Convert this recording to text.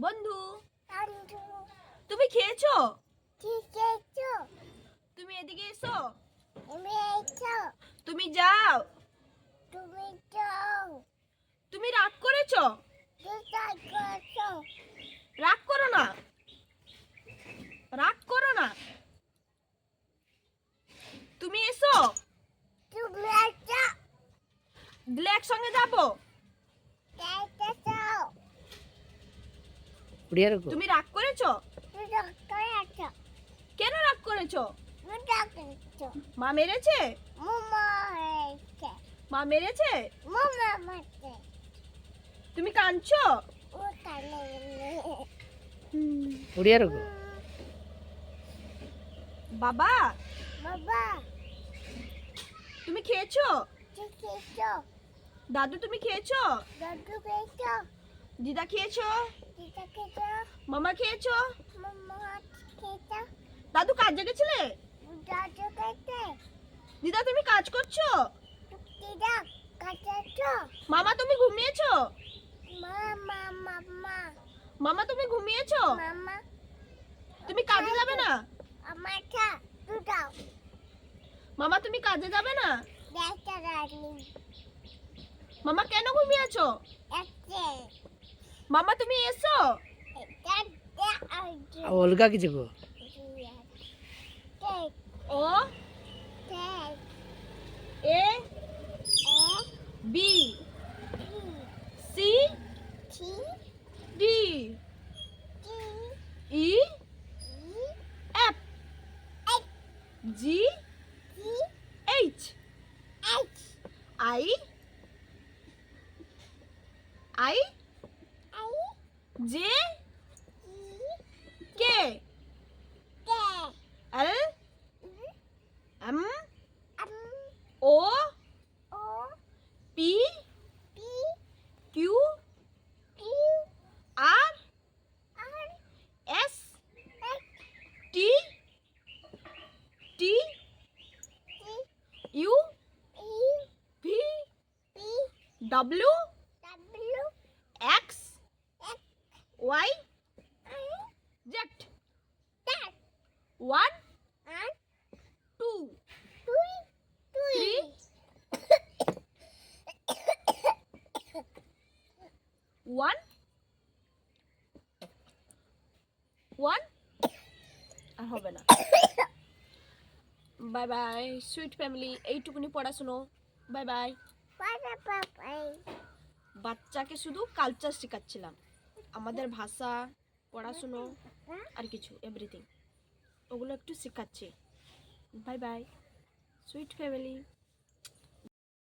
বন্ধু তুমি খেয়েছো? তুমি এদিকে এসো। তুমি যাও। তুমি রাগ করেছো? রাগ করো না, রাগ করো না। তুমি এসো, দিলে একসঙ্গে যাবো। তুমি রাগ করেছো? কেন রাগ করেছো? মা মেরেছে? মা মেরেছে? তুমি কাঁদছো? বাবা তুমি খেয়েছো? দাদু তুমি খেয়েছো? দিদা খেয়েছো? মামা খেয়েছো? দাদু কাজে গেছিলে? দিদা তুমি কাজ করছো? মামা তুমি ঘুমিয়েছো? মামা তুমি ঘুমিয়েছো? তুমি কাজে যাবে না? মামা তুমি কাজে যাবে না? মামা কেন ঘুমিয়েছো? মামা তুমি এসো। অলগা কিছু গো। ও A B C D E F G H I J K L M O P Q R S T T U V W X Y Z 1 2 3 1 1 আর হবে না। বাই বাই সুইট ফ্যামিলি, এইটুকুনি পড়াশুনো। Bye bye. বাচ্চাকে শুধু culture শেখাচ্ছিলাম, আমাদের ভাষা, পড়াশুনো আর কিছু এভরিথিং ওগুলো একটু শেখাচ্ছি। By bye sweet family.